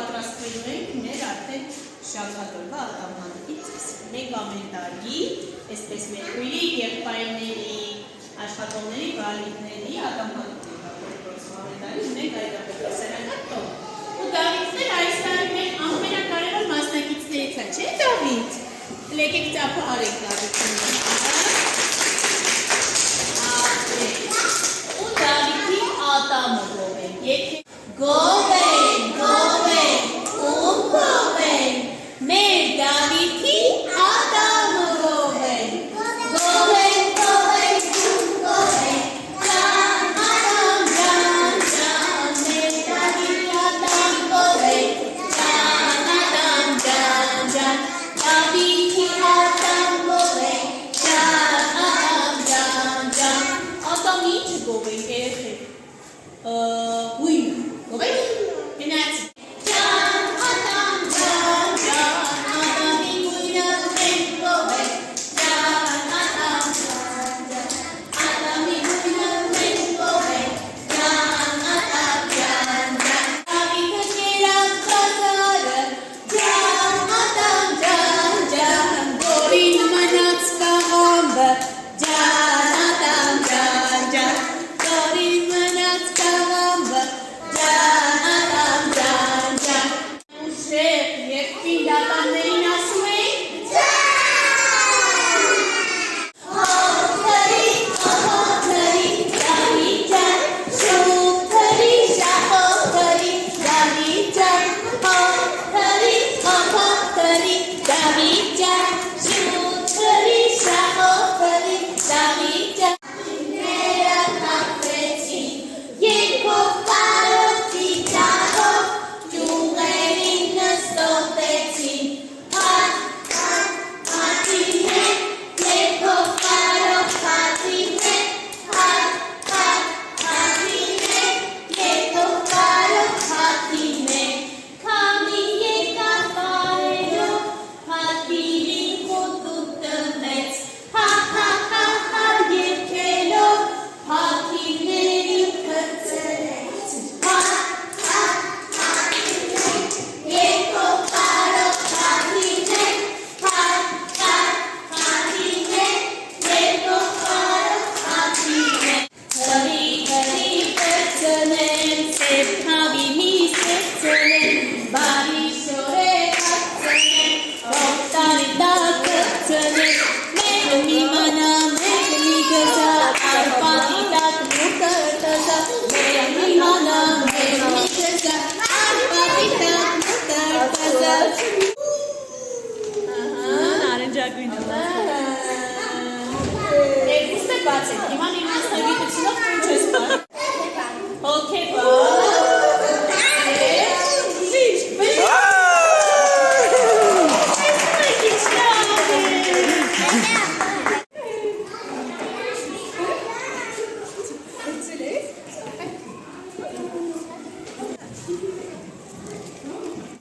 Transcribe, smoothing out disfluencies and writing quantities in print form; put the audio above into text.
պատրաստվելու ենք մեր արդեն շաբաթօրվա ատամանքից մենք ամեն տարի այսպես մեր քույրի եղբայրների աշխատողների վարիդների ատամանքների ամեն տարի ունենք այդ ապետասարանատոն ու Դավիթներ այս տարի մեր ամենակարևոր մասնակիցներից է, չէ՞ Դավիթ? Եկեք ծափը արեք Դավիթին ու Դավիթի ատամը գովենք Գովենք, ում գովենք, մեր Դավիթի ատամը գովենք, Գովենք, ում գովենք, ջան, ատամ, ջան, մեր Դավիթի ատամ գովենք, ջան, ատամ, ջան, Դավիթի ատամ գովենք, ջան, ատամ, ջան, ատամ ի՞նչ գովենք երեխեք, գույնը Գովենք, գնաց Ջան, ատամ, ատամի գույնը մենք գովենք Ջան, ատամ, ատամի գույնը մենք գովենք Ջան, ատամ, Դավիթը կերավ բազարը Ջան, ատամ, Գորին մնաց կաղամբը Ջան, ատամ, Գորին մնաց կաղամբը Դատաններին ասում ենք Հոթրի, Դավիթ ջան, շութրի, շախոթրի, Դավիթ ջան, հոթրի, Դավիթ ջան, շութրի, շախոթրի, Դավիթ ջան Ները կապվեցին, երկով կարով ծիծաղով, ճյուղերին նստոտեցին Երկուսը բաց է, հիմա